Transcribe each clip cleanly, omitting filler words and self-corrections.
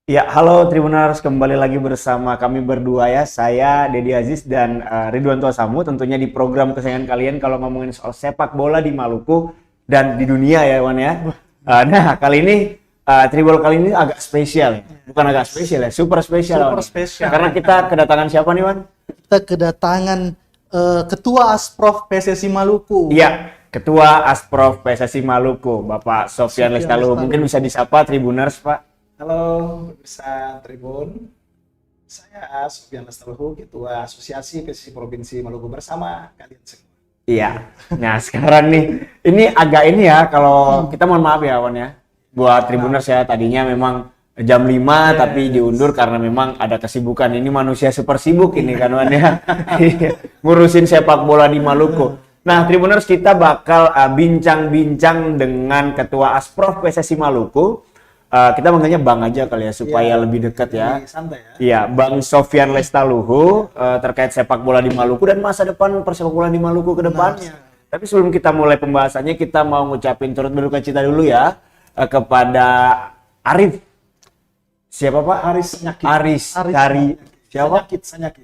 Ya, halo Tribuners, kembali lagi bersama kami berdua ya. Saya Dedi Aziz dan Ridwan Samu tentunya di program kesayangan kalian kalau ngomongin soal sepak bola di Maluku dan di dunia ya, Wan ya. Nah, kali ini Tribol kali ini agak spesial ya. Bukan agak spesial ya, super spesial. Super spesial. Karena kita kedatangan siapa nih, Wan? Kita kedatangan Ketua Asprof PSSI Maluku. Iya, Ketua Asprof PSSI Maluku, Bapak Sofyan Lestaluhu. Mungkin bisa disapa Tribuners, Pak. Halo pemirsa Tribun, saya Sofyan Lestaluhu, Ketua Asosiasi PSSI Provinsi Maluku bersama kalian semua. Iya, nah sekarang nih, ini agak ini ya, kalau kita mohon maaf ya Wan ya, buat Tribuners ya, tadinya memang jam 5 tapi diundur karena memang ada kesibukan. Ini manusia super sibuk ini kan Wan ya, ngurusin sepak bola di Maluku. Nah Tribuners, kita bakal bincang-bincang dengan Ketua Asprof PSSI Maluku. Kita manggilnya Bang aja kali ya supaya lebih dekat ya. Santai ya. Iya, Bang Sofyan Lestaluhu terkait sepak bola di Maluku dan masa depan persepak bola di Maluku ke depannya. Tapi sebelum kita mulai pembahasannya, kita mau ngucapin turut berduka cita dulu ya kepada Arif. Siapa Pak? Aris Kari. Siapa?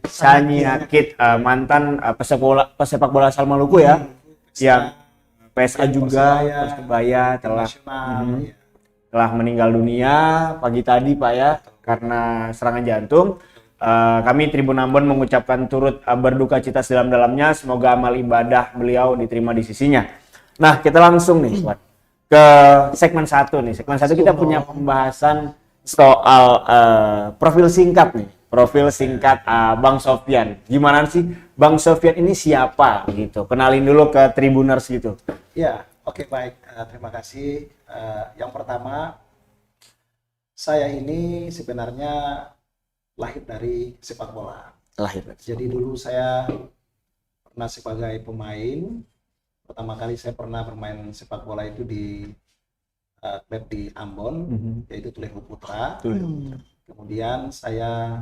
Sanyakit, mantan pesepak bola asal Maluku ya. Yang PSA juga, Persebaya telah meninggal dunia pagi tadi Pak ya karena serangan jantung. Kami Tribun Ambon mengucapkan turut berduka cita sedalam-dalamnya. Semoga amal ibadah beliau diterima di sisinya. Nah kita langsung nih Pak ke segmen 1 nih. Segmen 1 kita punya pembahasan soal profil singkat nih. Profil singkat Bang Sofyan. Gimana sih Bang Sofyan ini siapa gitu? Kenalin dulu ke Tribuners gitu. Ya, oke baik. Terima kasih. Yang pertama, saya ini sebenarnya lahir dari sepak bola. Jadi dulu saya pernah sebagai pemain. Pertama kali saya pernah bermain sepak bola itu di klub di Ambon, yaitu Tulehu Putra. Kemudian saya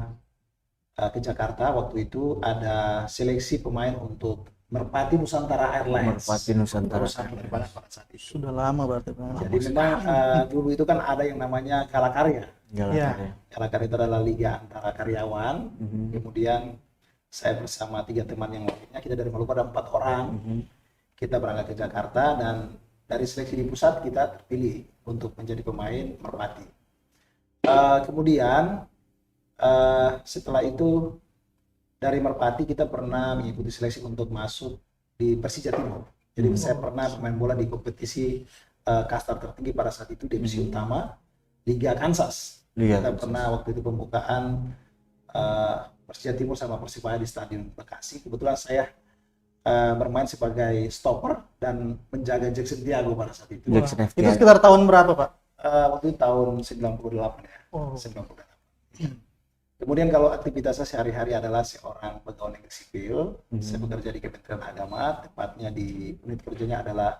ke Jakarta. Waktu itu ada seleksi pemain untuk Merpati Nusantara Airlines. Merpati Nusantara penerbangan pada saat itu. Sudah lama berarti. Jadi memang dulu itu kan ada yang namanya Kalakarya. Kalakarya itu adalah liga antara karyawan. Kemudian saya bersama 3 teman yang lainnya, kita dari Maluku ada 4 orang. Kita berangkat ke Jakarta dan dari seleksi di pusat kita terpilih untuk menjadi pemain Merpati. Kemudian setelah itu dari Merpati kita pernah mengikuti seleksi untuk masuk di Persija Timur. Jadi saya pernah bermain bola di kompetisi kasta tertinggi pada saat itu, divisi utama Liga Kansas. Kita pernah waktu itu pembukaan Persija Timur sama Persibaya di Stadion Bekasi. Kebetulan saya bermain sebagai stopper dan menjaga Jackson Tiago pada saat itu. Itu sekitar tahun berapa Pak? Waktu itu tahun 98 ya. 98. Kemudian kalau aktivitas saya sehari-hari adalah seorang pegawai negeri sipil. Saya bekerja di Kementerian Agama, tepatnya di unit kerjanya adalah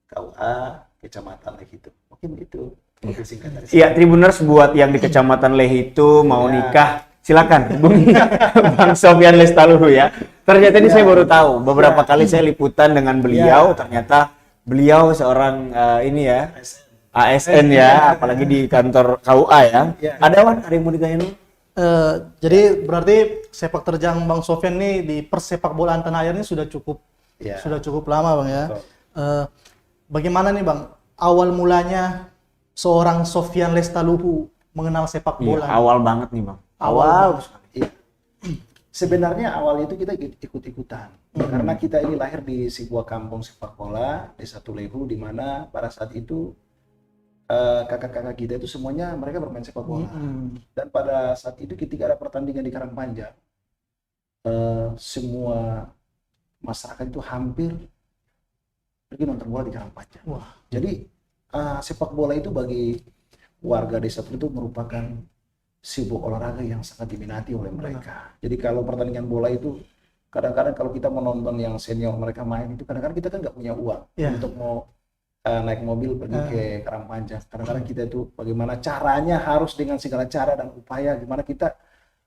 KUA Kecamatan Lehitu. Mungkin begitu. Iya, Tribuners buat yang di Kecamatan Lehitu mau nikah, silakan Bang Sofyan Lestaluhu ya. Ternyata ini saya baru tahu. Beberapa kali saya liputan dengan beliau, ternyata beliau seorang ini ya, ASN ya, apalagi di kantor KUA ya. Ada Wan, ada yang mau ditanya? Jadi berarti sepak terjang Bang Sofyan nih di persepak bolaan tanah air ini sudah cukup lama Bang ya. Bagaimana nih Bang awal mulanya seorang Sofyan Lestaluhu mengenal sepak bola? Awal banget nih Bang. Sebenarnya awal itu kita ikut-ikutan. Karena kita ini lahir di sebuah kampung sepak bola, Desa Tulehu, di mana pada saat itu kakak-kakak kita itu semuanya mereka bermain sepak bola. Dan pada saat itu ketika ada pertandingan di Karangpanjang, semua masyarakat itu hampir pergi nonton bola di Karangpanjang. Jadi sepak bola itu bagi warga desa itu merupakan sebuah olahraga yang sangat diminati oleh mereka. Jadi kalau pertandingan bola itu kadang-kadang kalau kita menonton yang senior mereka main itu kadang-kadang kita kan nggak punya uang untuk mau naik mobil pergi ke Karangpanjang. Kadang-kadang kita itu bagaimana caranya harus dengan segala cara dan upaya gimana kita,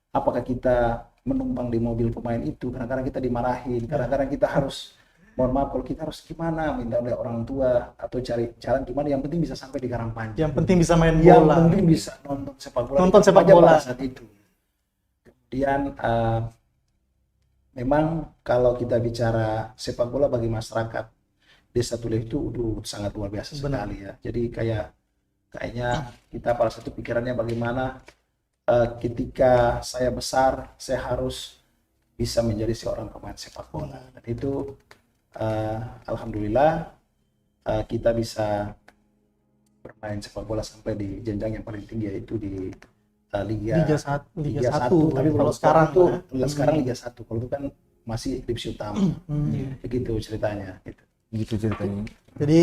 apakah kita menumpang di mobil pemain itu, kadang-kadang kita dimarahin, kadang-kadang kita harus mohon maaf kalau kita harus gimana, minta oleh orang tua atau cari jalan gimana, yang penting bisa sampai di Karangpanjang. Yang penting bisa main Yang bola. penting bisa nonton sepak bola. Nonton sepak Aja bola. pada saat itu. Kemudian memang kalau kita bicara sepak bola bagi masyarakat Desa Tuleh itu sangat luar biasa sekali ya. Jadi kayaknya kita pada satu pikirannya bagaimana ketika saya besar saya harus bisa menjadi seorang pemain sepak bola. Dan itu alhamdulillah kita bisa bermain sepak bola sampai di jenjang yang paling tinggi, yaitu di Liga 1. Tapi Kalau sekarang itu ya. sekarang Liga 1. Kalau itu kan masih divisi utama. Begitu ceritanya gitu. Gitu ceritanya. Jadi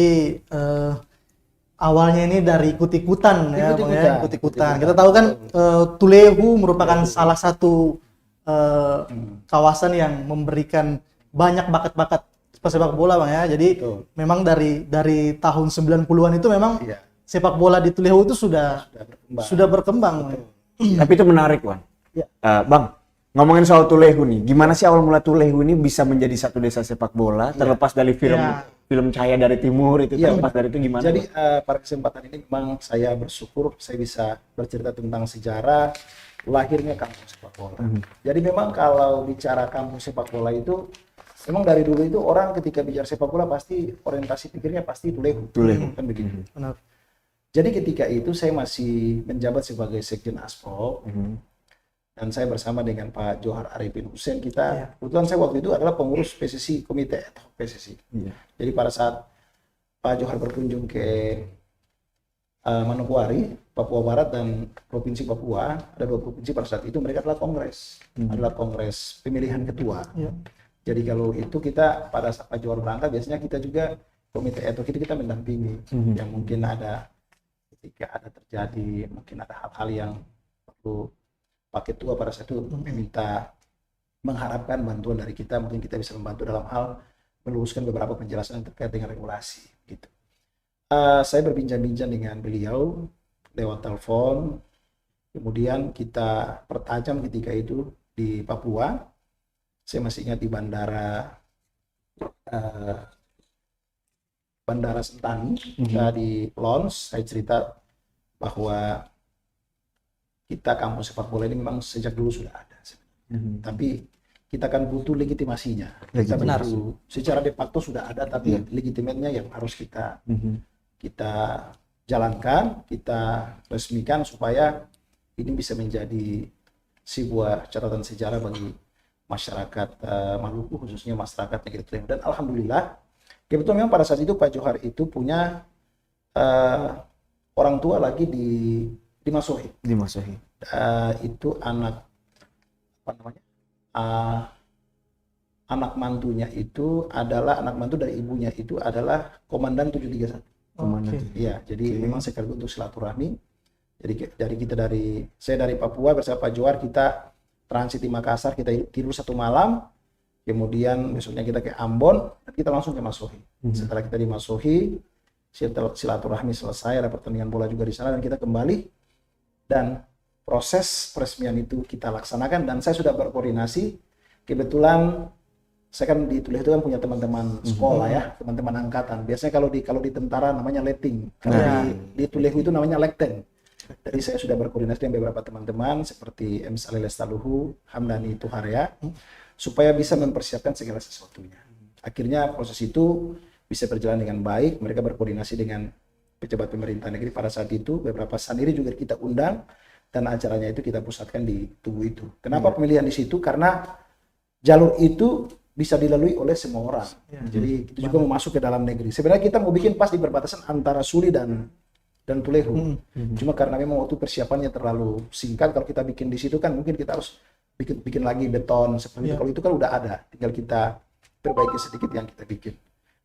awalnya ini dari ikut-ikutan ya, Bang ya, ikut-ikutan. Kita tahu kan Tulehu merupakan salah satu kawasan yang memberikan banyak bakat-bakat sepak bola, Bang ya. Jadi memang dari tahun 90-an itu memang sepak bola di Tulehu itu sudah berkembang. Tapi itu menarik, Wan. Bang, ngomongin soal Tulehu nih, gimana sih awal mula Tulehu ini bisa menjadi satu desa sepak bola, terlepas dari film Cahaya dari Timur itu, terlepas dari itu gimana? Jadi pada kesempatan ini memang saya bersyukur saya bisa bercerita tentang sejarah lahirnya kampung sepak bola. Jadi memang kalau bicara kampung sepak bola itu, memang dari dulu itu orang ketika bicara sepak bola pasti orientasi pikirnya pasti Tulehu. Kan begitu. Benar. Jadi ketika itu saya masih menjabat sebagai Sekjen Aspro. Dan saya bersama dengan Pak Johar Arifin Hussein, kebetulan saya waktu itu adalah pengurus PSSI, komite ad hoc PSSI. Jadi pada saat Pak Johar berkunjung ke Manokwari, Papua Barat dan Provinsi Papua, ada 2 provinsi pada saat itu, mereka adalah kongres pemilihan ketua. Jadi kalau itu kita pada saat Pak Johar berangkat, biasanya kita juga komite ad hoc itu kita mendampingi, yang mungkin ada ketika ada terjadi, mungkin ada hal-hal yang perlu Pak Ketua pada saat itu mengharapkan bantuan dari kita, mungkin kita bisa membantu dalam hal meluruskan beberapa penjelasan terkait dengan regulasi gitu. Saya berbincang-bincang dengan beliau lewat telepon, kemudian kita pertajam ketika itu di Papua. Saya masih ingat di Bandara Sentani, di launch saya cerita bahwa kita kampung sepak bola ini memang sejak dulu sudah ada. Tapi kita kan butuh legitimasinya. Kita benar. Secara de facto sudah ada, tapi legitimatnya yang harus kita jalankan, kita resmikan supaya ini bisa menjadi sebuah catatan sejarah bagi masyarakat Maluku, khususnya masyarakat negeri Tulehu. Dan alhamdulillah, kebetulan memang pada saat itu Pak Johar itu punya orang tua lagi di Masohi. Itu anak anak mantunya itu adalah anak mantu dari ibunya itu adalah Komandan 731. Iya, jadi memang sekaligus untuk silaturahmi. Jadi saya dari Papua bersama Pak Johar, kita transit di Makassar, kita tidur 1 malam, kemudian besoknya kita ke Ambon, dan kita langsung ke Masohi. Setelah kita di Masohi, silaturahmi selesai, ada pertandingan bola juga di sana, dan kita kembali. Dan proses peresmian itu kita laksanakan, dan saya sudah berkoordinasi. Kebetulan saya kan di Tulehu itu kan punya teman-teman sekolah ya, teman-teman angkatan. Biasanya kalau di tentara namanya leting, kalau di Tulehu itu namanya lekteng. Jadi saya sudah berkoordinasi dengan beberapa teman-teman seperti M. Saleh Lestaluhu, Hamdani Tuharya, supaya bisa mempersiapkan segala sesuatunya. Akhirnya proses itu bisa berjalan dengan baik. Mereka berkoordinasi dengan pejabat pemerintah negeri pada saat itu, beberapa santri juga kita undang, dan acaranya itu kita pusatkan di Tugu itu. Kenapa pemilihan di situ? Karena jalur itu bisa dilalui oleh semua orang. Jadi itu juga mau masuk ke dalam negeri. Sebenarnya kita mau bikin pas di perbatasan antara Suli dan Tulehu. Cuma karena memang waktu persiapannya terlalu singkat, kalau kita bikin di situ kan mungkin kita harus bikin lagi beton seperti itu. Kalau itu kan udah ada, tinggal kita perbaiki sedikit yang kita bikin.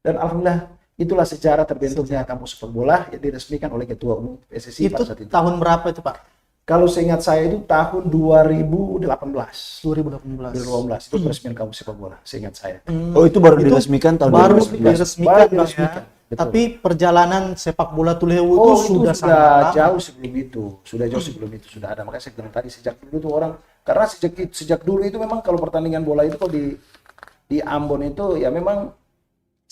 Dan alhamdulillah itulah sejarah terbentuknya kampus sepak bola yang diresmikan oleh Ketua Umum PSSI pada saat itu. Tahun berapa itu, Pak? Kalau seingat saya itu tahun 2018. 2018. Itu peresmian kampus sepak bola, seingat saya. Oh, itu baru diresmikan tahun Baru 2019. diresmikan, Bang, ya. Betul. Tapi perjalanan sepak bola Tulehu itu itu sudah sangat lama. jauh sebelum itu. Sudah jauh sebelum itu sudah ada. Makanya saya bilang tadi sejak dulu tuh orang, karena sejak dulu itu memang kalau pertandingan bola itu kalau di Ambon itu ya memang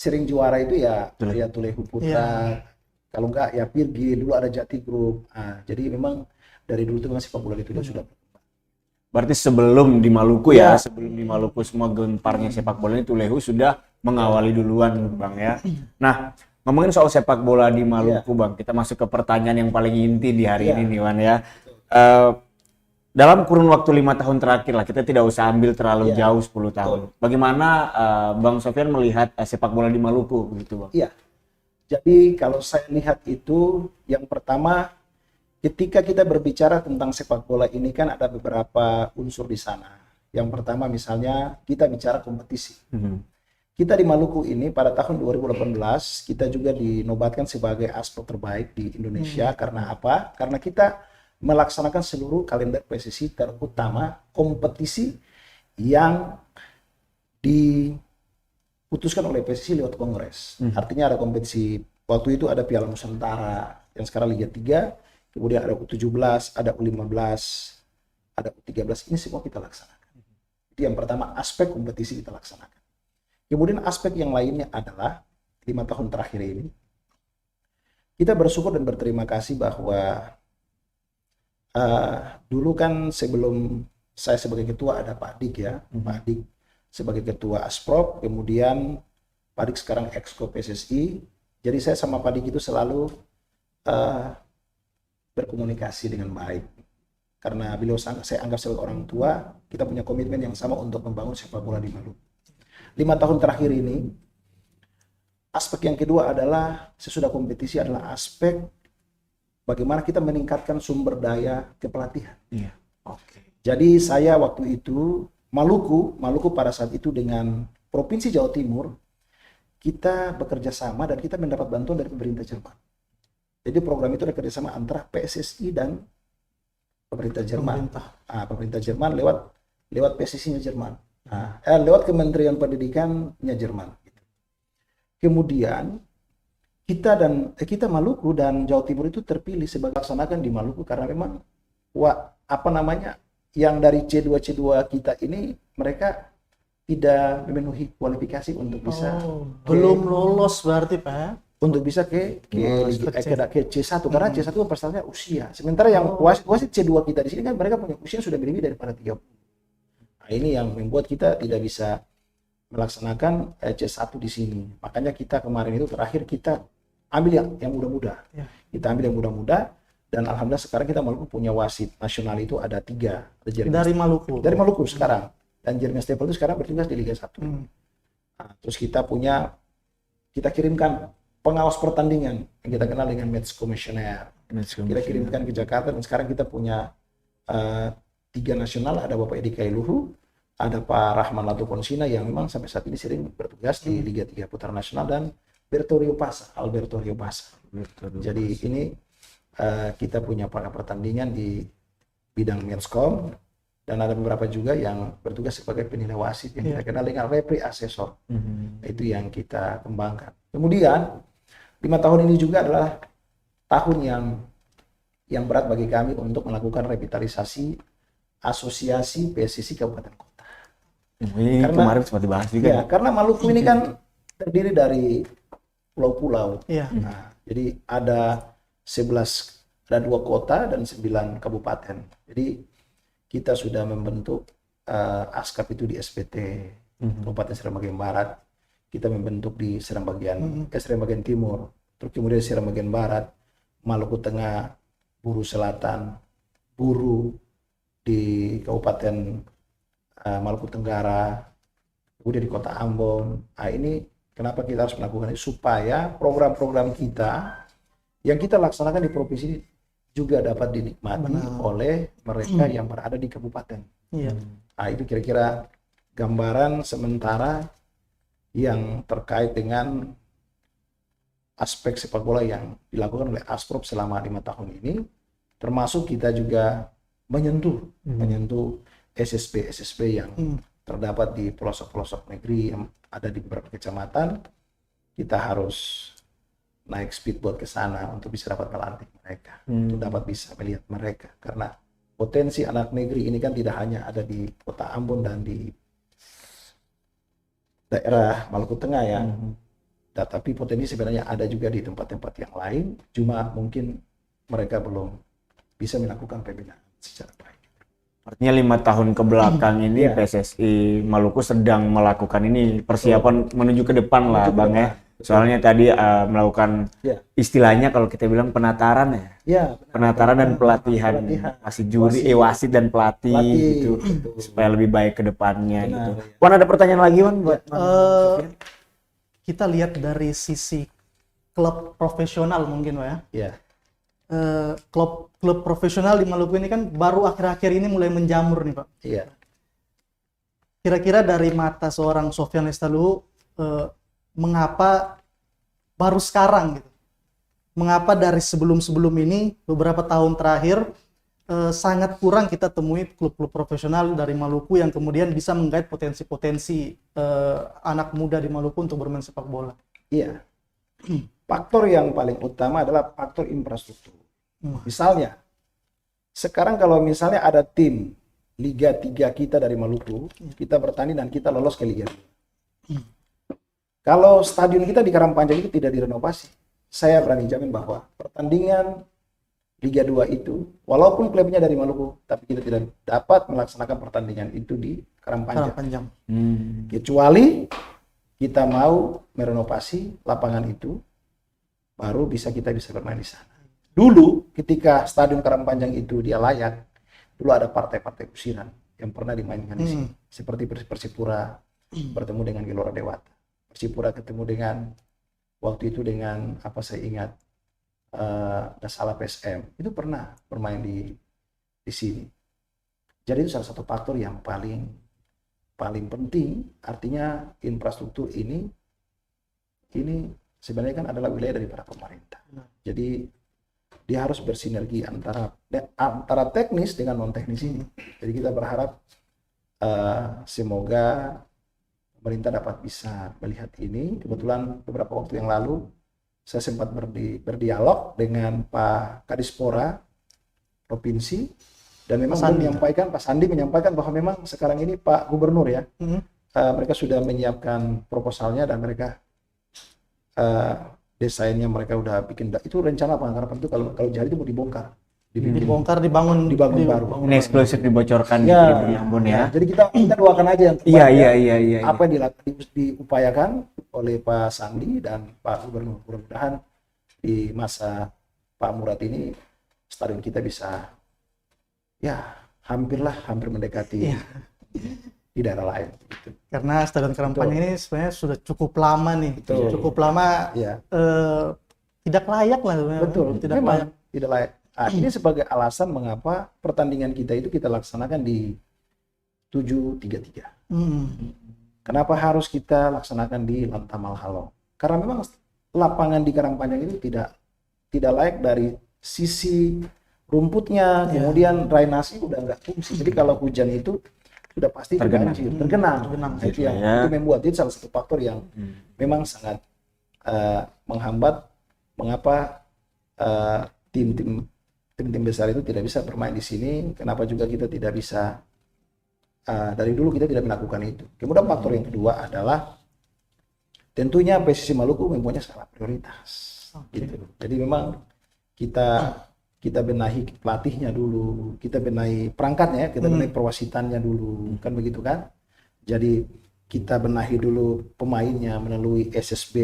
sering juara itu ya Tulehu. ya Tulehu Putra. Kalau enggak ya Pirgi, dulu ada Jati Group. Jadi memang dari dulu itu memang sepak bola di Tulehu sudah. Berarti sebelum di Maluku ya, Iya. sebelum di Maluku semua gemparnya sepak bola ini Tulehu sudah mengawali duluan, Bang ya. Nah, ngomongin soal sepak bola di Maluku, Bang, kita masuk ke pertanyaan yang paling inti di hari ini nih, Wan ya. Dalam kurun waktu 5 tahun terakhir lah, kita tidak usah ambil terlalu jauh 10 tahun. Bagaimana Bang Sofyan melihat sepak bola di Maluku begitu, Bang? Iya. Jadi kalau saya lihat itu, yang pertama ketika kita berbicara tentang sepak bola ini kan ada beberapa unsur di sana. Yang pertama misalnya kita bicara kompetisi. Kita di Maluku ini pada tahun 2018 kita juga dinobatkan sebagai aspek terbaik di Indonesia. Karena apa? Karena kita melaksanakan seluruh kalender PSSI, terutama kompetisi yang diputuskan oleh PSSI lewat kongres. Artinya ada kompetisi, waktu itu ada Piala Nusantara yang sekarang Liga 3, kemudian ada U17, ada U15, ada U13, ini semua kita laksanakan. Itu yang pertama, aspek kompetisi kita laksanakan. Kemudian aspek yang lainnya adalah 5 tahun terakhir ini kita bersyukur dan berterima kasih bahwa dulu kan sebelum saya sebagai ketua ada Pak Dik ya, Pak Dik sebagai ketua Asprop, kemudian Pak Dik sekarang Exco PSSI. Jadi saya sama Pak Dik itu selalu berkomunikasi dengan baik. Karena beliau saya anggap sebagai orang tua, kita punya komitmen yang sama untuk membangun sepak bola di Maluku. 5 tahun terakhir ini, aspek yang kedua adalah sesudah kompetisi adalah aspek bagaimana kita meningkatkan sumber daya kepelatihan. Iya. Oke. Jadi saya waktu itu Maluku pada saat itu dengan Provinsi Jawa Timur kita bekerja sama dan kita mendapat bantuan dari pemerintah Jerman. Jadi program itu ada kerjasama antara PSSI dan pemerintah Jerman. Pemerintah Jerman lewat PSSI-nya Jerman. Lewat Kementerian Pendidikan-nya Jerman. Kemudian kita Maluku dan Jawa Timur itu terpilih sebagai laksanakan di Maluku karena memang yang dari C2 kita ini mereka tidak memenuhi kualifikasi untuk bisa belum lolos berarti Pak. Untuk bisa ke C1 karena C1 kan persyaratannya usia. Sementara yang wasit C2 kita di sini kan mereka punya usia sudah lebih daripada 30. Nah, ini yang membuat kita tidak bisa melaksanakan C1 di sini. Makanya kita kemarin itu terakhir kita ambil yang muda-muda. Kita ambil yang muda-muda dan alhamdulillah sekarang kita Maluku punya wasit nasional itu ada 3. Ada dari Maluku. Dari Maluku sekarang. Dan Jeremy Staples itu sekarang bertugas di Liga 1. Terus kita kirimkan pengawas pertandingan yang kita kenal dengan match commissioner. Kita kirimkan ke Jakarta dan sekarang kita punya 3 nasional, ada Bapak Edi Kailuhu, ada Pak Rahman Latukonsina yang memang sampai saat ini sering bertugas di Liga 3 Putra Nasional dan Alberto Rio Pasa. Jadi ini kita punya para pertandingan di bidang matchcom dan ada beberapa juga yang bertugas sebagai penilai wasit yang kita kenal dengan referee assessor. Itu yang kita kembangkan. Kemudian 5 tahun ini juga adalah tahun yang berat bagi kami untuk melakukan revitalisasi asosiasi PSSI Kabupaten Kota. Ini kemarin sempat dibahas juga. Ya, karena Maluku ini kan terdiri dari pulau-pulau. Jadi ada 2 kota dan 9 kabupaten. Jadi kita sudah membentuk ASKAP itu di SPT Kabupaten Seram bagian Barat. Kita membentuk di Seram bagian Timur, terus kemudian Seram bagian Barat, Maluku Tengah, Buru Selatan, Buru di Kabupaten Maluku Tenggara, kemudian di Kota Ambon. Ini kenapa kita harus melakukan ini? Supaya program-program kita yang kita laksanakan di provinsi ini juga dapat dinikmati oleh mereka yang berada di kabupaten. Itu kira-kira gambaran sementara yang terkait dengan aspek sepak bola yang dilakukan oleh Asprop selama 5 tahun ini, termasuk kita juga menyentuh SSB yang terdapat di pelosok-pelosok negeri yang ada di beberapa kecamatan. Kita harus naik speedboat ke sana untuk bisa dapat melantik mereka, untuk dapat bisa melihat mereka, karena potensi anak negeri ini kan tidak hanya ada di Kota Ambon dan di daerah Maluku Tengah ya, Tapi potensi sebenarnya ada juga di tempat-tempat yang lain, cuma mungkin mereka belum bisa melakukan pembinaan secara baik. Artinya 5 tahun ke belakang ini PSSI Maluku sedang melakukan ini persiapan menuju ke depan lah Bang ya. Soalnya tadi melakukan istilahnya kalau kita bilang penataran ya. Ya, penataran dan pelatihan. Masih juri, wasit dan pelatih gitu. Supaya lebih baik ke depannya gitu. Wan, ada pertanyaan lagi Wan buat kita lihat dari sisi klub profesional mungkin Pak ya. Iya. Klub profesional di Maluku ini kan baru akhir-akhir ini mulai menjamur nih Pak. Iya. Kira-kira dari mata seorang Sofyan Lestaluhu, mengapa baru sekarang gitu? Mengapa dari sebelum-sebelum ini beberapa tahun terakhir sangat kurang kita temui klub-klub profesional dari Maluku yang kemudian bisa menggait potensi-potensi anak muda di Maluku untuk bermain sepak bola? Iya. Faktor yang paling utama adalah faktor infrastruktur. Misalnya, sekarang kalau misalnya ada tim Liga 3 kita dari Maluku, kita bertanding dan kita lolos ke Liga 2. Kalau stadion kita di Karangpanjang itu tidak direnovasi, saya berani jamin bahwa pertandingan Liga 2 itu, walaupun klubnya dari Maluku, tapi kita tidak dapat melaksanakan pertandingan itu di Karangpanjang. Kecuali kita mau merenovasi lapangan itu, baru kita bisa bermain di sana. Dulu ketika Stadion Karangpanjang itu dia layak, dulu ada partai-partai usiran yang pernah dimainkan di sini, seperti Persipura bertemu dengan Gelora Dewata, Persipura ketemu dengan waktu itu dengan apa saya ingat Dasala PSM, itu pernah bermain di sini. Jadi itu salah satu faktor yang paling penting. Artinya infrastruktur ini sebenarnya kan adalah wilayah dari para pemerintah. Jadi dia harus bersinergi antara teknis dengan non teknis ini. Jadi kita berharap semoga pemerintah dapat bisa melihat ini. Kebetulan beberapa waktu yang lalu saya sempat berdialog dengan Pak Kadispora Provinsi, dan memang Pak Sandi menyampaikan bahwa memang sekarang ini Pak Gubernur ya, mereka sudah menyiapkan proposalnya dan mereka desainnya mereka udah bikin. Itu rencana penangkapan itu kalau jadi itu mau dibangun baru. Ini eksklusif dibocorkan ya, di Ambon ya. Jadi kita doakan aja yang terbaik. Iya. Apa yang diupayakan oleh Pak Sandi dan Pak Gubernur, mudah-mudahan di masa Pak Murad ini stadion kita bisa hampir mendekati di daerah lain. Gitu. Karena Stadion Karangpanjang ini sebenarnya sudah cukup lama nih, cukup lama tidak layak lah sebenarnya. Betul, tidak layak. Ini sebagai alasan mengapa pertandingan kita itu kita laksanakan di 7-3-3. Kenapa harus kita laksanakan di Lantamal Halong? Karena memang lapangan di Karangpanjang itu tidak layak dari sisi rumputnya, kemudian drainasi udah nggak fungsi. Jadi kalau hujan itu sudah pasti tergenang. Itu yang itu membuat itu salah satu faktor yang memang sangat menghambat mengapa tim besar itu tidak bisa bermain di sini. Kenapa juga kita tidak bisa dari dulu kita tidak melakukan itu. Kemudian faktor yang kedua adalah tentunya PSSI Maluku mempunyai skala prioritas. Gitu. Jadi memang kita benahi pelatihnya dulu, kita benahi perangkatnya, kita benahi perwasitannya dulu, kan begitu kan? Jadi kita benahi dulu pemainnya melalui SSB,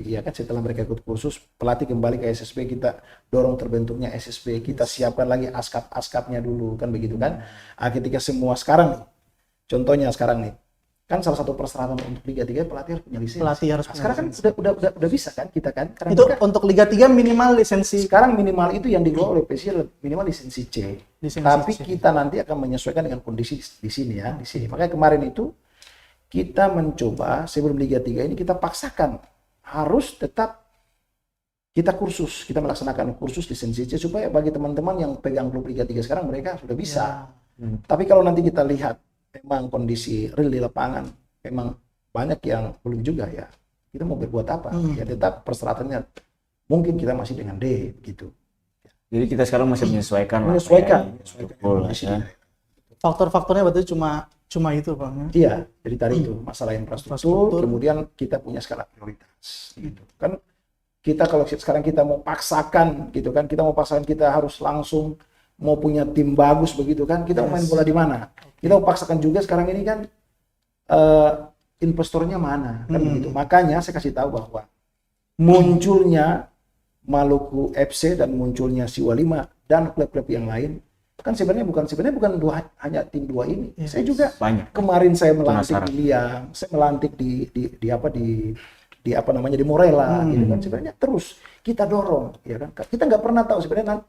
ya kan, setelah mereka ikut kursus, pelatih kembali ke SSB, kita dorong terbentuknya SSB, kita siapkan lagi askap-askapnya dulu, kan begitu kan? Ketika semua sekarang, contohnya sekarang nih, kan salah satu persyaratan untuk Liga 3 pelatih harus punya lisensi. Sekarang kan udah bisa kan kita kan? Karena itu untuk Liga 3 minimal lisensi. Sekarang minimal itu yang dikeluarkan oleh PSSI minimal lisensi C. Tapi kita nanti akan menyesuaikan dengan kondisi di sini ya, di sini. Makanya kemarin itu kita mencoba sebelum Liga 3 ini kita paksakan harus tetap kita melaksanakan kursus lisensi C supaya bagi teman-teman yang pegang klub Liga 3 sekarang mereka sudah bisa. Tapi kalau nanti kita lihat memang kondisi real di lapangan memang banyak yang belum juga ya, kita mau berbuat apa? Ya tetap persyaratannya mungkin kita masih dengan D gitu. Jadi kita sekarang masih menyesuaikan. Menyesuaikan. Faktor-faktornya berarti cuma Cuma itu Bang. Iya, jadi tadi itu masalah infrastruktur, kemudian kita punya skala prioritas gitu. Kan kita kalau sekarang kita mau paksakan gitu kan, kita harus langsung mau punya tim bagus begitu kan, kita mau main bola di mana? Kita mau paksakan juga sekarang ini kan investornya mana kan begitu. Makanya saya kasih tahu bahwa munculnya Maluku FC dan munculnya Siwa 5 dan klub-klub yang lain kan sebenarnya bukan hanya tim dua ini. Saya juga banyak. Kemarin saya melantik di Liang, saya melantik di Morella gitu kan. Sebenarnya terus kita dorong ya kan. Kita nggak pernah tahu sebenarnya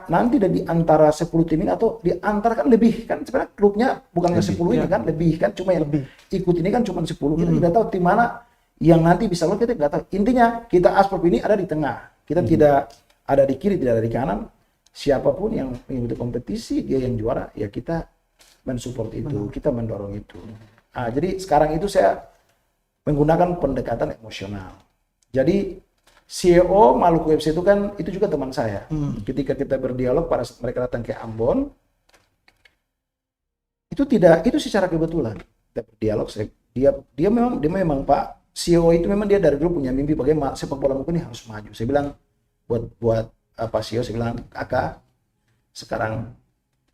nanti di antara 10 tim ini atau di antara kan lebih kan sebenarnya klubnya bukannya 10 ini kan lebih kan cuma yang lebih ikut ini kan cuma 10. Kita tidak tahu tim mana yang nanti bisa lolos, kita nggak tahu. Intinya kita Asprop ini ada di tengah. Kita tidak ada di kiri, tidak ada di kanan. Siapapun yang mengikuti kompetisi, dia yang juara, ya kita mensupport itu, kita mendorong itu. Nah, jadi sekarang itu saya menggunakan pendekatan emosional. Jadi CEO Maluku FC itu kan itu juga teman saya. Ketika kita berdialog pada saat mereka datang ke Ambon, itu secara kebetulan. Kita berdialog, dia memang Pak CEO itu memang dia dari dulu punya mimpi bagaimana sepak bola Maluku ini harus maju. Saya bilang buat apa CEO, saya bilang kakak sekarang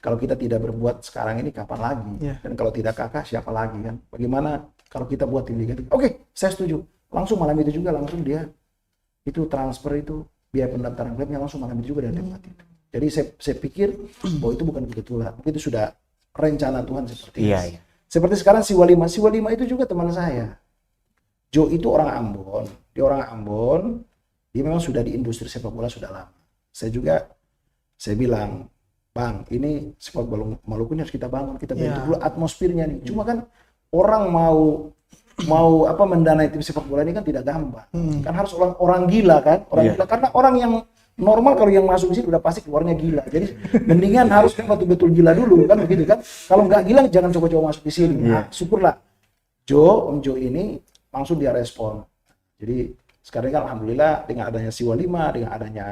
kalau kita tidak berbuat sekarang ini kapan lagi? Dan kalau tidak kakak siapa lagi kan? Bagaimana kalau kita buat tim liga? Oke, saya setuju. Langsung malam itu juga langsung dia itu transfer itu biaya pendaftaran klubnya langsung malam itu juga dari tempat itu. Jadi saya pikir bahwa itu bukan kebetulan, itu sudah rencana Tuhan seperti itu. Iya. Seperti sekarang Siwa 5 itu juga teman saya. Jo itu orang Ambon, dia memang sudah di industri sepak bola sudah lama. Saya bilang, Bang, ini sepak bola Maluku ini harus kita bangun, kita bentuk dulu atmosfernya nih. Cuma kan orang mau mendanai tim sepak bola ini kan tidak gampang. Kan harus orang gila kan, gila. Karena orang yang normal kalau yang masuk di sini udah pasti keluarnya gila. Jadi mendingan harus betul-betul gila dulu kan begitu kan. Kalau nggak gila jangan coba-coba masuk di sini. Nah, syukurlah Om Jo ini langsung dia respon. Jadi sekarang kan alhamdulillah dengan adanya Siwa 5, dengan adanya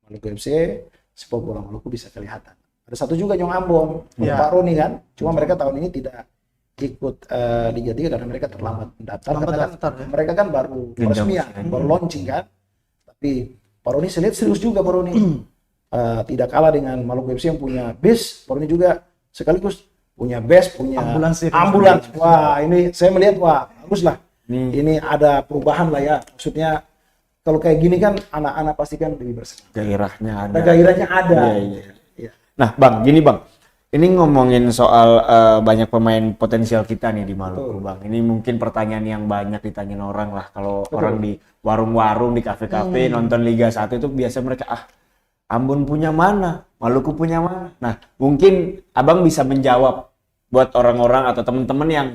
Maluku FC, sepak bola Maluku bisa kelihatan. Ada satu juga Nyong Ambon, Pak Roni kan. Cuma mereka tahun ini tidak ikut Liga 3 karena mereka terlambat mendaftar. Mereka kan baru peresmian, baru launching kan. Tapi Pak Roni saya lihat serius juga Pak Roni. Tidak kalah dengan Maluku FC yang punya base. Pak Roni juga sekaligus punya base, punya ambulans. Wah, ini saya melihat bagus lah. Ini ada perubahan lah ya. Maksudnya kalau kayak gini kan anak-anak pasti kan lebih bersemangat. Gairahnya ada. Iya. Nah, Bang, gini Bang. Ini ngomongin soal banyak pemain potensial kita nih di Maluku, Bang. Ini mungkin pertanyaan yang banyak ditanyain orang lah. Kalau orang di warung-warung, di kafe-kafe nonton Liga 1 itu biasa mereka Ambon punya mana? Maluku punya mana? Nah, mungkin Abang bisa menjawab buat orang-orang atau teman-teman yang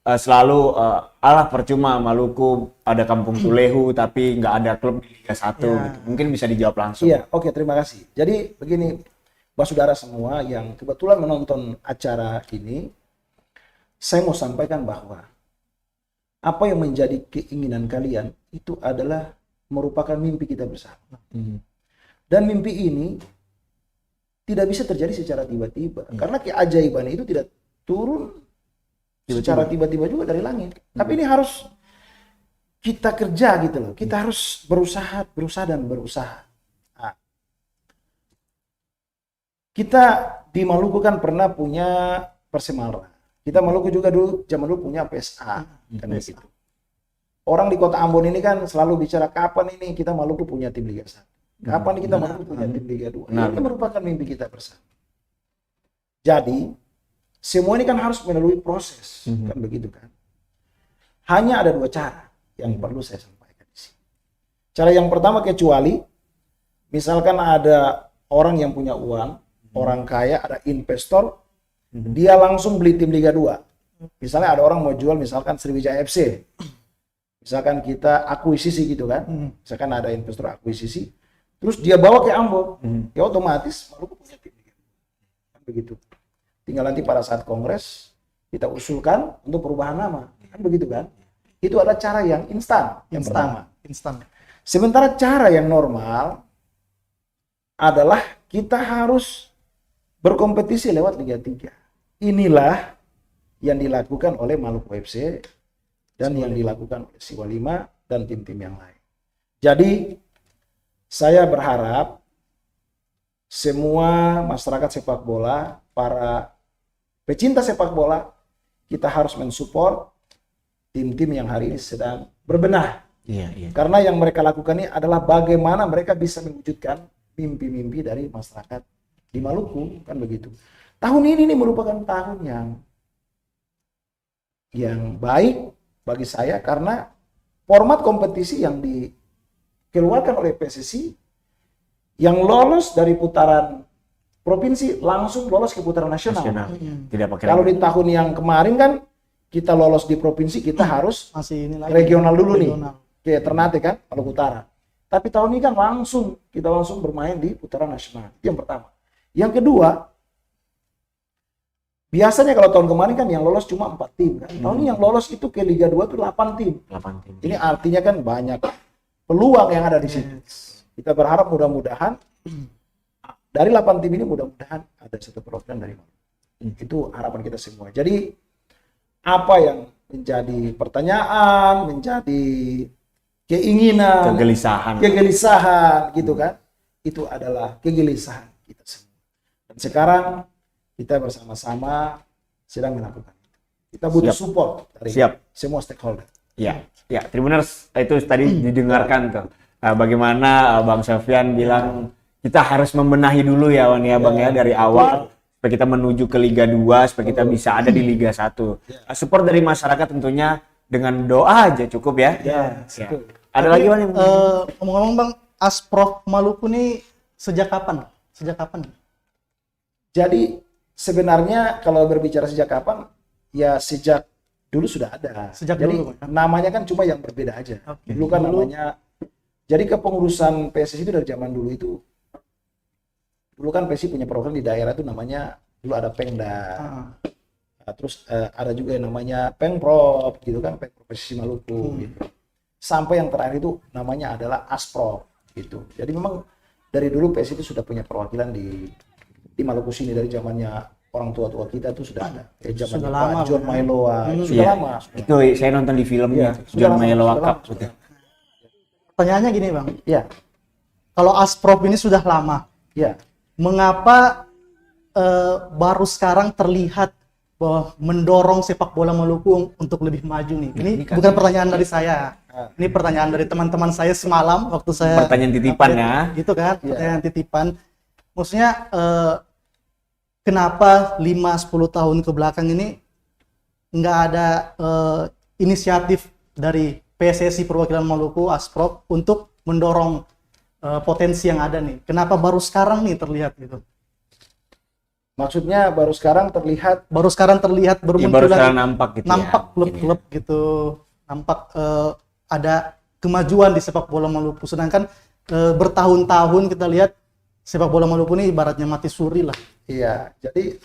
selalu alah percuma Maluku ada Kampung Tulehu tapi nggak ada klub di Liga 1 gitu. Mungkin bisa dijawab langsung. Iya, oke, terima kasih. Jadi begini, Bapak saudara semua yang kebetulan menonton acara ini, saya mau sampaikan bahwa apa yang menjadi keinginan kalian itu adalah merupakan mimpi kita bersama. Dan mimpi ini tidak bisa terjadi secara tiba-tiba. Karena keajaiban itu tidak turun secara tiba-tiba juga dari langit. Tapi ini harus kita kerja gitu loh. Kita harus berusaha. Nah, kita di Maluku kan pernah punya Persemalra. Kita Maluku juga zaman dulu punya PSA. Kan gitu. Orang di kota Ambon ini kan selalu bicara kapan ini kita Maluku punya tim Liga 1. Kapan kita Maluku punya tim Liga 2. Ini merupakan mimpi kita bersama. Jadi semua ini kan harus melalui proses, kan begitu kan. Hanya ada dua cara yang perlu saya sampaikan di sini. Cara yang pertama, kecuali misalkan ada orang yang punya uang, orang kaya, ada investor, dia langsung beli tim Liga 2. Misalnya ada orang mau jual misalkan Sriwijaya FC. Misalkan kita akuisisi gitu kan. Misalkan ada investor akuisisi, terus dia bawa ke Ambon, ya otomatis Maluku punya tim Liga 2. Kan begitu. Tinggal nanti pada saat kongres kita usulkan untuk perubahan nama, kan begitu kan? Itu ada cara yang instan, yang pertama. Sementara cara yang normal adalah kita harus berkompetisi lewat Liga 3. inilah yang dilakukan oleh Maluku FC dan yang dilakukan oleh Siwa 5 dan tim-tim yang lain. Jadi saya berharap semua masyarakat sepak bola, para pecinta sepak bola, kita harus mensupport tim-tim yang hari ini sedang berbenah. Iya. Karena yang mereka lakukan ini adalah bagaimana mereka bisa mewujudkan mimpi-mimpi dari masyarakat di Maluku, kan begitu. Tahun ini merupakan tahun yang baik bagi saya karena format kompetisi yang dikeluarkan oleh PSSI yang lolos dari putaran provinsi langsung lolos ke putaran nasional. Tidak pakai Kalau di tahun yang kemarin kan kita lolos di provinsi, kita harus Masih ini lagi. regional dulu Regional. nih. Kayak Ternate kan, Maluku Utara. Tapi tahun ini kan kita langsung bermain di putaran nasional. Itu yang pertama. Yang kedua, biasanya kalau tahun kemarin kan yang lolos cuma 4 tim kan. Tahun ini yang lolos itu ke Liga 2 itu 8 tim. 8 tim. Ini artinya kan banyak peluang yang ada di situ. Kita berharap mudah-mudahan dari 8 tim ini mudah-mudahan ada satu program dari Maluku. Itu harapan kita semua. Jadi apa yang menjadi pertanyaan, menjadi keinginan, kegelisahan gitu kan. Itu adalah kegelisahan kita semua. Dan sekarang kita bersama-sama sedang melakukan itu. Kita butuh support dari semua stakeholder. Ya, Tribuners itu tadi didengarkan tuh. Bagaimana Bang Sofyan bilang kita harus membenahi dulu ya Wan ya Bang ya dari awal supaya kita menuju ke Liga 2 supaya kita bisa ada di Liga 1. Support dari masyarakat tentunya dengan doa aja cukup ya. Ada lagi Wan? Ngomong-ngomong Bang, Asprof Maluku nih sejak kapan? Jadi sebenarnya kalau berbicara sejak kapan, ya sejak dulu sudah ada. Jadi dulu, namanya kan cuma yang berbeda aja. Dulu kan namanya, jadi kepengurusan PSSI itu dari zaman dulu itu, dulu kan PSSI punya program di daerah itu namanya, dulu ada Pengda. Terus ada juga yang namanya Pengprov gitu kan, Pengprov PSSI Maluku gitu. Sampai yang terakhir itu namanya adalah Asprov gitu. Jadi memang dari dulu PSSI itu sudah punya perwakilan di Maluku sini dari zamannya orang tua-tua kita itu sudah ada. Zamannya Pak John Mailoa, sudah lama. Itu saya nonton di filmnya John Mailoa Cup. Pertanyaannya gini Bang. Ya. Kalau Asprov ini sudah lama. Ya. Mengapa baru sekarang terlihat bahwa mendorong sepak bola Maluku untuk lebih maju nih? Ini bukan pertanyaan dari saya. Ini pertanyaan dari teman-teman saya semalam waktu saya pertanyaan titipan ya. Gitu kan, pertanyaan titipan. Maksudnya kenapa 5-10 tahun ke belakang ini nggak ada inisiatif dari PSSI perwakilan Maluku, Asprov untuk mendorong potensi yang ada nih? Kenapa baru sekarang nih terlihat gitu? Maksudnya baru sekarang terlihat bermunculan, baru sekarang nampak gitu klub-klub gitu, nampak ada kemajuan di sepak bola Maluku. Sedangkan bertahun-tahun kita lihat sepak bola Maluku ini ibaratnya mati suri lah. Iya, jadi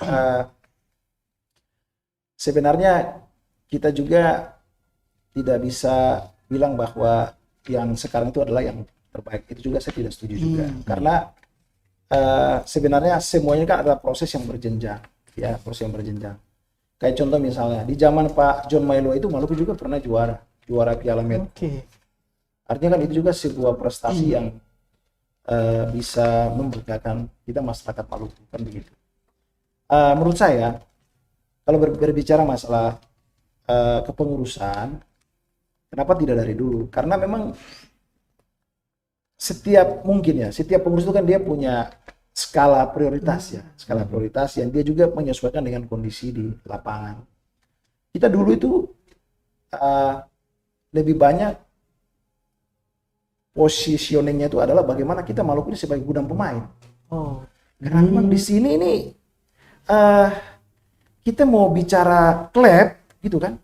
sebenarnya kita juga tidak bisa bilang bahwa yang sekarang itu adalah yang terbaik. Itu juga saya tidak setuju juga. Karena sebenarnya semuanya kan adalah proses yang berjenjang. Ya, proses yang berjenjang. Kayak contoh misalnya, di zaman Pak John Mailoa itu Maluku juga pernah juara Piala Met. Artinya kan itu juga sebuah prestasi yang bisa membanggakan kita masyarakat Maluku, kan begitu. Menurut saya kalau berbicara masalah kepengurusan, kenapa tidak dari dulu? Karena memang setiap pengurus itu kan dia punya skala prioritas ya, skala prioritas yang dia juga menyesuaikan dengan kondisi di lapangan. Kita dulu itu lebih banyak positioningnya itu adalah bagaimana kita Maluku ini sebagai gudang pemain. Karena memang di sini ini kita mau bicara klub gitu kan,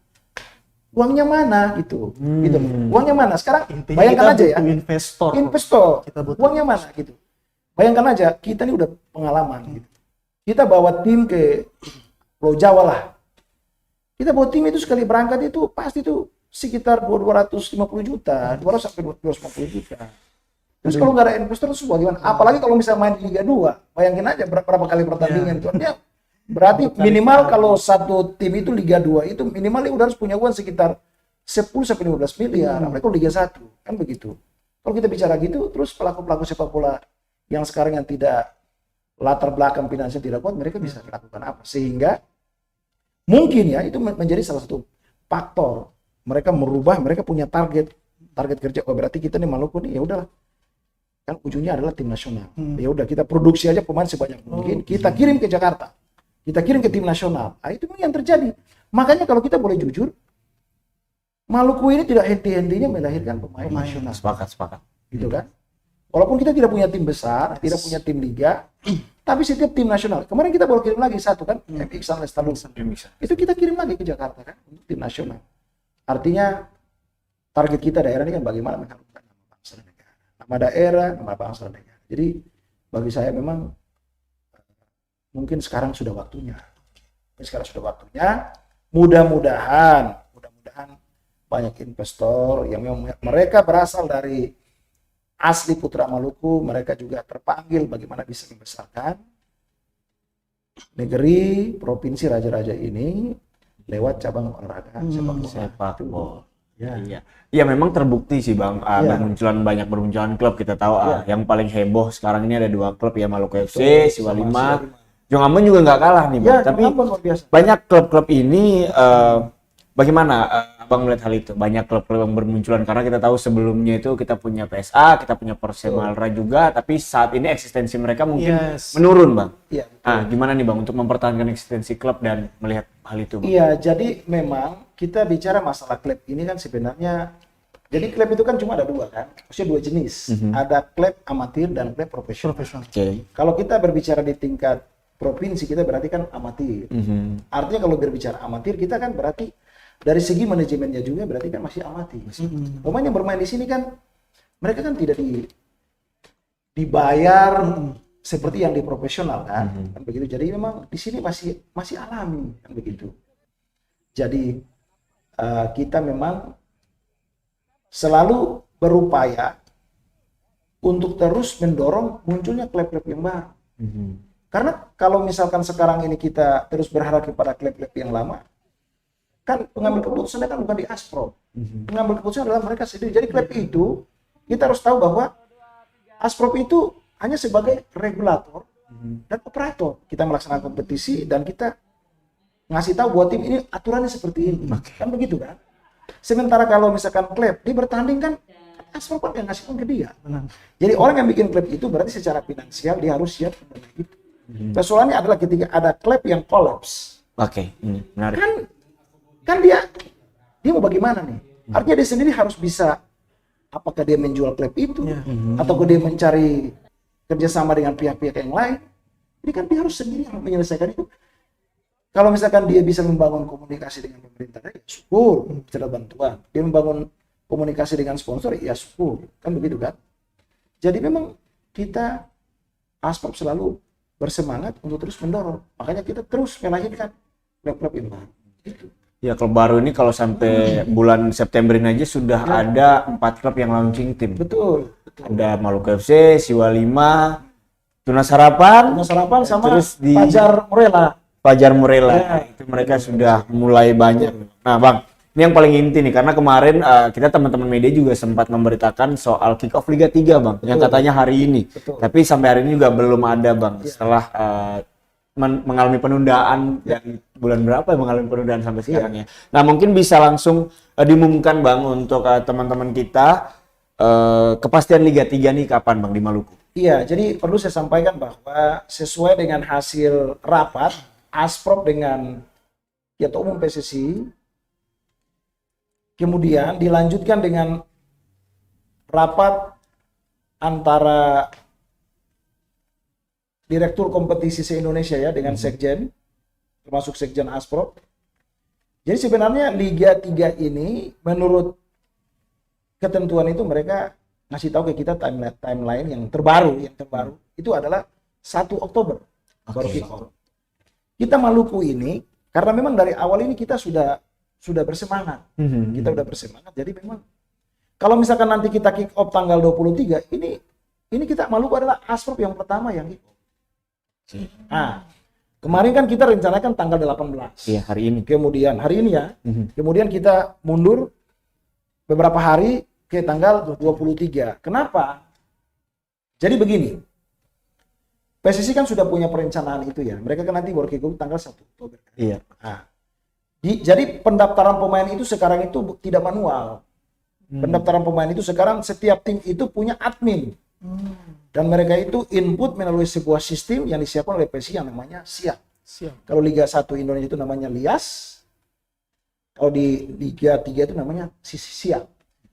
uangnya mana gitu, uangnya mana? Sekarang intinya bayangkan aja ya, investor, uangnya mana gitu. Bayangkan aja kita ini udah pengalaman gitu. Kita bawa tim ke Pulau Jawa lah. Kita bawa tim itu sekali berangkat itu pasti itu sekitar 250 juta, 200 sampai 250 juta. Terus kalau nggak ada investor itu bagaimana? Apalagi kalau misalnya main di Liga 2, bayangin aja berapa kali pertandingan itu. Artinya Berarti minimal kalau satu tim itu Liga 2 itu minimal dia udah harus punya uang sekitar 10 sampai 15 miliar. Apalagi kalau Liga 1 kan begitu. Kalau kita bicara gitu, terus pelaku-pelaku sepak bola yang sekarang yang tidak latar belakang finansial tidak kuat, mereka bisa melakukan apa? Sehingga mungkin ya itu menjadi salah satu faktor mereka merubah, mereka punya target kerja. Oh berarti kita nih Maluku nih ya udahlah, kan ujungnya adalah tim nasional. Ya udah kita produksi aja pemain sebanyak mungkin, kita kirim ke Jakarta, kita kirim ke tim nasional. Nah, itu yang terjadi. Makanya kalau kita boleh jujur, Maluku ini tidak henti-hentinya melahirkan pemain nasional. Sepakat. Gitu kan? Walaupun kita tidak punya tim besar, tidak punya tim liga, tapi setiap tim nasional. Kemarin kita baru kirim lagi satu kan, MX Lestaluhu. Itu kita kirim lagi ke Jakarta kan, untuk tim nasional. Artinya target kita daerah ini kan bagaimana mengharumkan nama bangsa dan negara. Nama daerah, nama bangsa dan negara. Jadi bagi saya memang mungkin sekarang sudah waktunya. Mudah-mudahan banyak investor yang memang mereka berasal dari asli Putra Maluku, mereka juga terpanggil bagaimana bisa membesarkan negeri, provinsi raja-raja ini lewat cabang olahraga sepak bola. Ya memang terbukti sih Bang, bermunculan klub. Kita tahu yang paling heboh sekarang ini ada 2 klub ya, Maluku FC, Siwalima. Jong Ambon juga nggak kalah nih Bang. Tapi banyak klub-klub ini bagaimana Abang melihat hal itu? Banyak klub-klub yang bermunculan karena kita tahu sebelumnya itu kita punya PSA, kita punya Persemalra juga, tapi saat ini eksistensi mereka mungkin menurun Bang. Iya. Gimana nih Bang untuk mempertahankan eksistensi klub dan melihat hal itu Bang? Iya, jadi memang kita bicara masalah klub ini kan sebenarnya, jadi klub itu kan cuma ada 2 kan, maksudnya 2 jenis. Ada klub amatir dan klub profesional. Kalau kita berbicara di tingkat provinsi kita berarti kan amatir. Artinya kalau berbicara amatir kita kan berarti dari segi manajemennya juga berarti kan masih amatir. Pemain yang bermain di sini kan mereka kan tidak dibayar seperti yang di profesional kan, kan begitu. Jadi memang di sini masih alami kan begitu. Jadi kita memang selalu berupaya untuk terus mendorong munculnya klub-klub yang baru. Karena kalau misalkan sekarang ini kita terus berharap kepada klub-klub yang lama, kan pengambil keputusannya kan bukan di Asprop. Pengambil keputusan adalah mereka sendiri. Jadi klub itu kita harus tahu bahwa Asprop itu hanya sebagai regulator dan operator. Kita melaksanakan kompetisi dan kita ngasih tahu buat tim ini aturannya seperti ini. Kan begitu kan? Sementara kalau misalkan klub dia bertanding kan Asprop kan yang ngasih uang ke dia. Jadi orang yang bikin klub itu berarti secara finansial dia harus siap dengan itu. Persoalannya adalah ketika ada klub yang kolaps. Menarik. Kan dia mau bagaimana nih? Artinya dia sendiri harus bisa, apakah dia menjual klub itu atau dia mencari kerjasama dengan pihak-pihak yang lain. Jadi kan dia harus sendiri menyelesaikan itu. Kalau misalkan dia bisa membangun komunikasi dengan pemerintah, ya syukur, cerita bantuan. Dia membangun komunikasi dengan sponsor, ya syukur, kan begitu kan? Jadi memang kita Asprop selalu bersemangat untuk terus mendorong. Makanya kita terus melahirkan klub-klub yang baru. Itu. Ya, klub baru ini kalau sampai bulan September ini aja sudah ada 4 klub yang launching tim. Betul. Ada Maluku FC, Siwalima, Tunas Harapan sama terus di Fajar Murela. Ya, itu mereka sudah mulai banyak. Nah, Bang, ini yang paling inti nih karena kemarin kita teman-teman media juga sempat memberitakan soal kick off Liga 3, Bang, yang katanya hari ini. Tapi sampai hari ini juga belum ada, Bang. Setelah mengalami penundaan dan bulan berapa ya mengalami penundaan sampai sekarang ya. Nah, mungkin bisa langsung diumumkan Bang untuk teman-teman kita kepastian Liga 3 nih kapan Bang di Maluku? Iya, jadi perlu saya sampaikan bahwa sesuai dengan hasil rapat Asprop dengan Ketua Umum PSSI, kemudian dilanjutkan dengan rapat antara Direktur Kompetisi se-Indonesia ya dengan Sekjen, termasuk Sekjen Asprop. Jadi sebenarnya Liga 3 ini menurut ketentuan itu mereka ngasih tahu ke kita timeline yang terbaru itu adalah 1 Oktober baru kick off. Kita Maluku ini karena memang dari awal ini kita sudah bersemangat. Kita udah bersemangat. Jadi memang kalau misalkan nanti kita kick off tanggal 23 ini kita Maluku adalah Asprop yang pertama yang kick off. Nah, Kemarin kan kita rencanakan tanggal 18. Iya, hari ini. Kemudian hari ini ya. Kemudian kita mundur beberapa hari ke tanggal 23. Kenapa? Jadi begini. PSSI kan sudah punya perencanaan itu ya. Mereka kan nanti baru kickoff tanggal 1 Oktober. Iya. Nah, jadi pendaftaran pemain itu sekarang itu tidak manual. Pendaftaran pemain itu sekarang setiap tim itu punya admin. Dan mereka itu input melalui sebuah sistem yang disiapkan oleh PSSI yang namanya SIAP. Kalau Liga 1 Indonesia itu namanya LIAS. Kalau di Liga 3 itu namanya SIAP.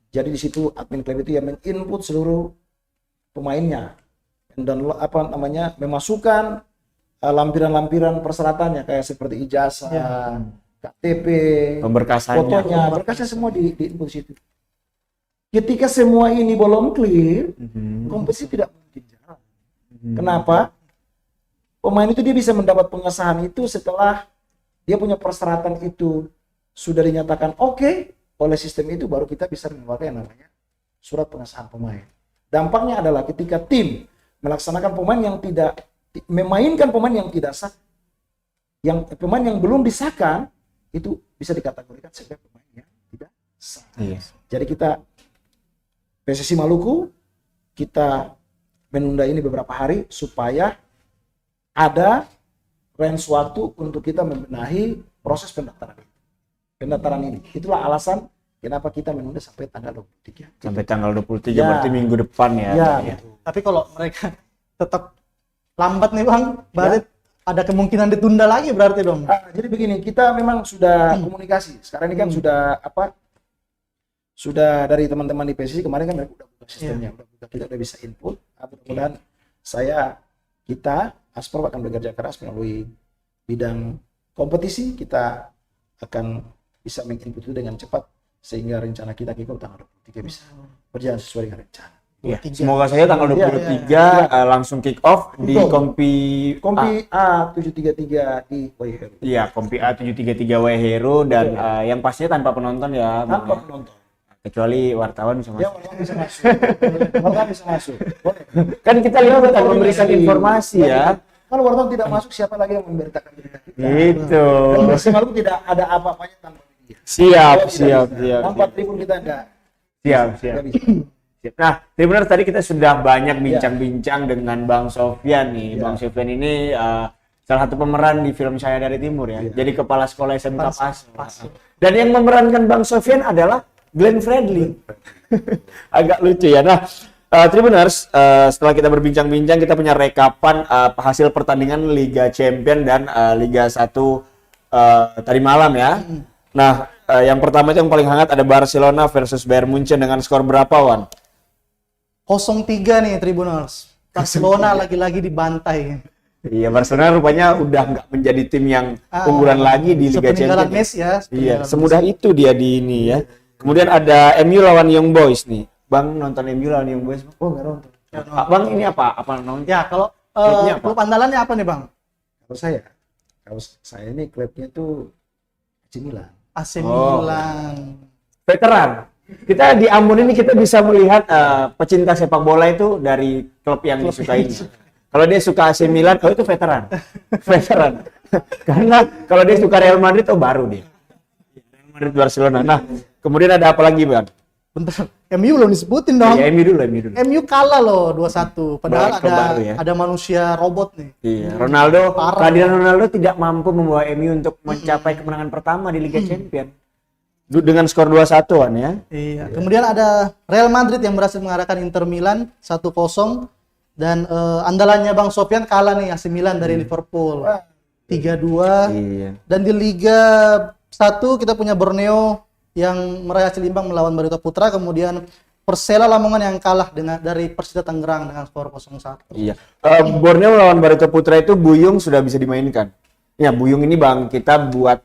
Jadi di situ admin klub itu yang menginput seluruh pemainnya. Dan memasukkan lampiran-lampiran persyaratannya kayak seperti ijazah, KTP, Pemberkasannya. fotonya, berkasnya semua di input situ. Ketika semua ini belum clear, kompetisi tidak mungkin jalan. Kenapa? Pemain itu dia bisa mendapat pengesahan itu setelah dia punya persyaratan itu sudah dinyatakan oke oleh sistem itu, baru kita bisa mengeluarkan yang namanya surat pengesahan pemain. Dampaknya adalah ketika tim melaksanakan memainkan pemain yang tidak sah, pemain yang belum disahkan itu bisa dikategorikan sebagai pemain yang tidak sah. Iya. Jadi kita PSSI Maluku kita menunda ini beberapa hari supaya ada range waktu untuk kita membenahi proses pendaftaran ini. Itulah alasan kenapa kita menunda sampai tanggal 23. Sampai tanggal 23 berarti minggu depan ya. Ya. Tapi kalau mereka tetap lambat nih Bang, berarti ada kemungkinan ditunda lagi berarti dong. Jadi begini, kita memang sudah komunikasi. Sekarang ini kan sudah dari teman-teman di PSSI kemarin kan mereka udah buka sistemnya, kita udah bisa input. Mudah-mudahan kita Asprov akan bekerja keras melalui bidang kompetisi, kita akan bisa menginput itu dengan cepat sehingga rencana kita kickoff tanggal 23 bisa berjalan sesuai dengan rencana. Iya. Semoga saja tanggal 23 langsung kick off di Kompi A733 di Waihero. Iya, Kompi A733 Waihero dan yang pastinya tanpa penonton ya. Tanpa penonton. Kecuali wartawan bisa masuk. Ya, wartawan bisa masuk. Wartawan bisa masuk. Boleh. Kan kita lihat akan memberikan informasi ya. Kalau wartawan tidak masuk, siapa lagi yang memberitakan berita kita? Gitu. Dan maksimal tidak ada apa-apanya tanpa media. Siap. Tanpa tribun kita enggak. Siap. Nggak bisa. Nah, benar tadi kita sudah banyak bincang-bincang dengan Bang Sofyan nih. Bang Sofyan ini salah satu pemeran di film Saya Dari Timur ya. Jadi kepala sekolah SMK Pas. Dan yang memerankan Bang Sofyan adalah Glenn Fredly. Agak lucu ya. Nah, Tribuners, setelah kita berbincang-bincang, kita punya rekapan hasil pertandingan Liga Champion dan Liga 1 tadi malam ya. Nah, yang pertama itu yang paling hangat ada Barcelona versus Bayern Munchen dengan skor berapa, Wan? 0-3 nih Tribuners. Barcelona lagi-lagi dibantai. Iya, Barcelona rupanya udah nggak menjadi tim yang unggulan lagi di Liga Champions. Messi ya. Iya, semudah itu dia di ini ya. Kemudian ada MU lawan Young Boys nih. Bang nonton MU lawan Young Boys? Oh, nggak nonton. Bang ini apa nonton? Ya, kalau klub andalannya apa nih, Bang? Kalau saya ini klubnya tuh AC Milan. AC Milan. Veteran. Kita di Ambon ini kita bisa melihat pecinta sepak bola itu dari klub yang disukainya. Kalau dia suka AC Milan, itu veteran. Veteran. Karena kalau dia suka Real Madrid, baru dia. Real Madrid, Barcelona. Nah, kemudian ada apa lagi, Bang? Bentar, MU belum disebutin dong. Ya, MU dulu. MU kalah loh 2-1. Padahal ya? ada manusia robot nih. Iya, kehadiran Ronaldo tidak mampu membawa MU untuk mencapai kemenangan pertama di Liga Champions. Dengan skor 2-1-an ya. Iya. Kemudian ada Real Madrid yang berhasil mengalahkan Inter Milan 1-0 dan andalannya Bang Sofyan kalah nih AC Milan dari Liverpool 3-2. Iya. Dan di Liga 1 kita punya Borneo yang meraih hasil imbang melawan Barito Putra, kemudian Persela Lamongan yang kalah dari Persita Tangerang dengan skor 0-1. Iya. Borneo melawan Barito Putra itu Buyung sudah bisa dimainkan. Ya, Buyung ini Bang kita buat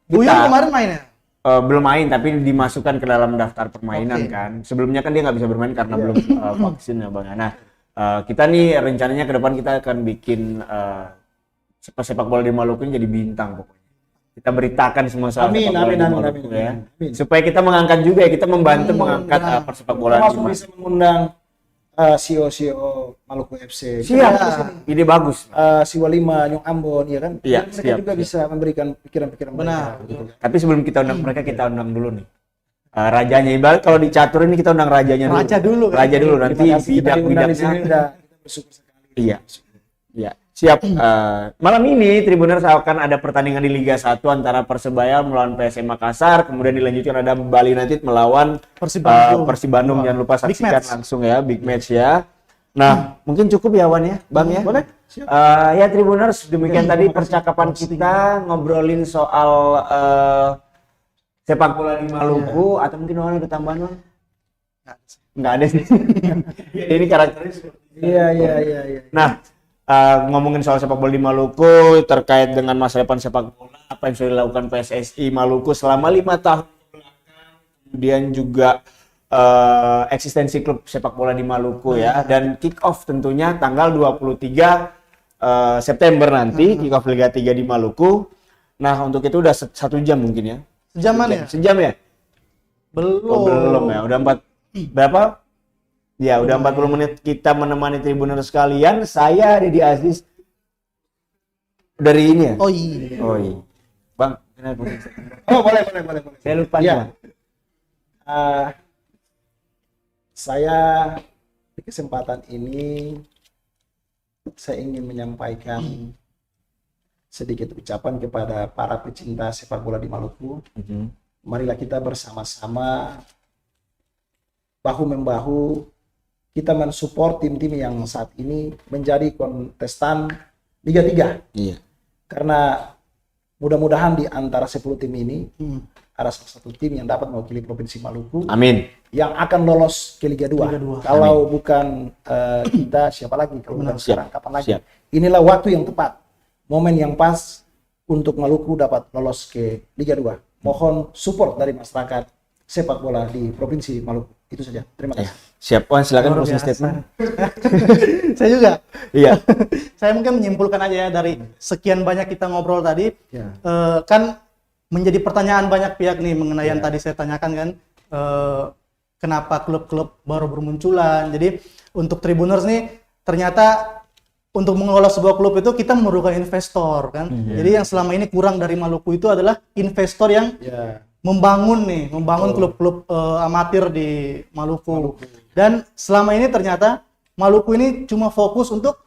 Buyung kemarin main ya? Belum main tapi dimasukkan ke dalam daftar permainan kan. Sebelumnya kan dia nggak bisa bermain karena belum vaksin ya Bang. Nah, kita nih rencananya ke depan kita akan bikin sepak bola di Maluku ini jadi bintang pokoknya. Kita beritakan semua soal sepak bola di Maluku ya. Supaya kita mengangkat juga ya, kita membantu mengangkat persepak bola di Maluku. Bisa mengundang CEO Maluku FC. Siap. Ide bagus. Siwa 5 Nyong Ambon, ya kan? Iya, Mereka siap, juga bisa memberikan pikiran-pikiran Benar. mereka, gitu kan. Tapi sebelum kita undang mereka, kita undang dulu nih. Rajanya, ibarat kalau di catur ini kita undang rajanya dulu. Raja dulu, kan? Raja dulu, nanti Terima kasih kita diundang di sini bidak-bidaknya. udah kita bersyukur sekali. Iya. Iya, siap. Malam ini Tribuners akan ada pertandingan di Liga 1 antara Persebaya melawan PSM Makassar, kemudian dilanjutkan ada Bali United melawan Persib Bandung. Jangan lupa Big saksikan match. langsung ya, big match ya. Nah, mungkin cukup ya Wan ya, Bang ya. Boleh. Ya Tribuners, demikian tadi percakapan kita ngobrolin soal sepak bola di Maluku, atau mungkin Wan ada tambahan Wan? Nggak ada sih. Ini karakternya. Iya. Nah, ngomongin soal sepak bola di Maluku terkait dengan masa depan sepak bola, apa yang sudah dilakukan PSSI Maluku selama 5 tahun belakang, kemudian juga eksistensi klub sepak bola di Maluku ya, dan kick off tentunya tanggal 23 September nanti, kick off Liga 3 di Maluku. Nah, untuk itu udah 1 jam mungkin ya. Sejaman ya? Sejam ya? Belum. Oh, belum ya, udah 4 berapa? Ya, udah 40 menit kita menemani Tribuners sekalian. Saya Deddy Aziz dari ini ya? Oh iya. Oh iya. Bang, kenapa? Oh, boleh. Saya lupa nih, Iya. Bang. Saya di kesempatan ini saya ingin menyampaikan sedikit ucapan kepada para pecinta sepak bola di Maluku. Marilah kita bersama-sama bahu-membahu kita mensupport tim-tim yang saat ini menjadi kontestan Liga 3. Iya. Karena mudah-mudahan di antara 10 tim ini ada salah satu tim yang dapat mewakili Provinsi Maluku Amin. yang akan lolos ke Liga 2. Liga 2. Kalau bukan kita, siapa lagi? Kalau bukan sekarang, kapan lagi? Siap. Inilah waktu yang tepat, momen yang pas untuk Maluku dapat lolos ke Liga 2. Mohon support dari masyarakat sepak bola di Provinsi Maluku. Itu saja. Terima kasih. Siap, Wan, silakan Luar closing biasa. statement. Saya juga. Iya. Saya mungkin menyimpulkan aja ya dari sekian banyak kita ngobrol tadi, Ya. kan menjadi pertanyaan banyak pihak nih mengenai yang tadi saya tanyakan kan, kenapa klub-klub baru bermunculan. Jadi untuk Tribuners nih ternyata untuk mengelola sebuah klub itu kita memerlukan investor kan. Jadi yang selama ini kurang dari Maluku itu adalah investor yang Ya. membangun klub-klub amatir di Maluku. Dan selama ini ternyata Maluku ini cuma fokus untuk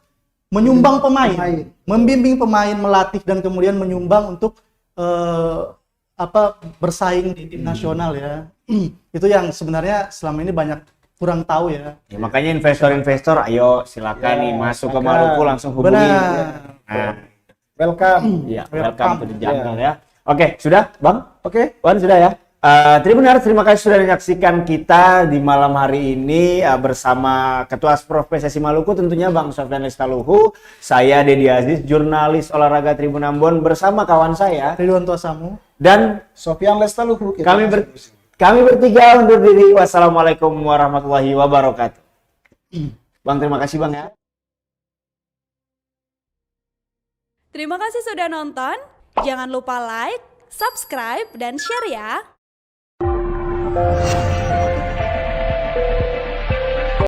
menyumbang pemain, membimbing pemain, melatih dan kemudian menyumbang untuk bersaing di tim nasional ya. Itu yang sebenarnya selama ini banyak kurang tahu ya. Ya, makanya investor-investor, ayo silakan nih masuk ke Maluku, langsung hubungi. Benar. Nah, Welcome. ya, welcome to the jungle ya. Oke, sudah, Bang? Oke. Wan, sudah ya? Tribuners, terima kasih sudah menyaksikan kita di malam hari ini bersama Ketua Asprof PSSI Maluku, tentunya Bang Sofyan Lestaluhu. Saya Deddy Aziz, jurnalis olahraga Tribun Ambon bersama kawan saya. Ridwan Tuasamu. Dan Sofyan Lestaluhu. kami bertiga undur diri. Wassalamualaikum warahmatullahi wabarakatuh. Bang, terima kasih Bang ya. Terima kasih sudah nonton. Jangan lupa like, subscribe, dan share ya.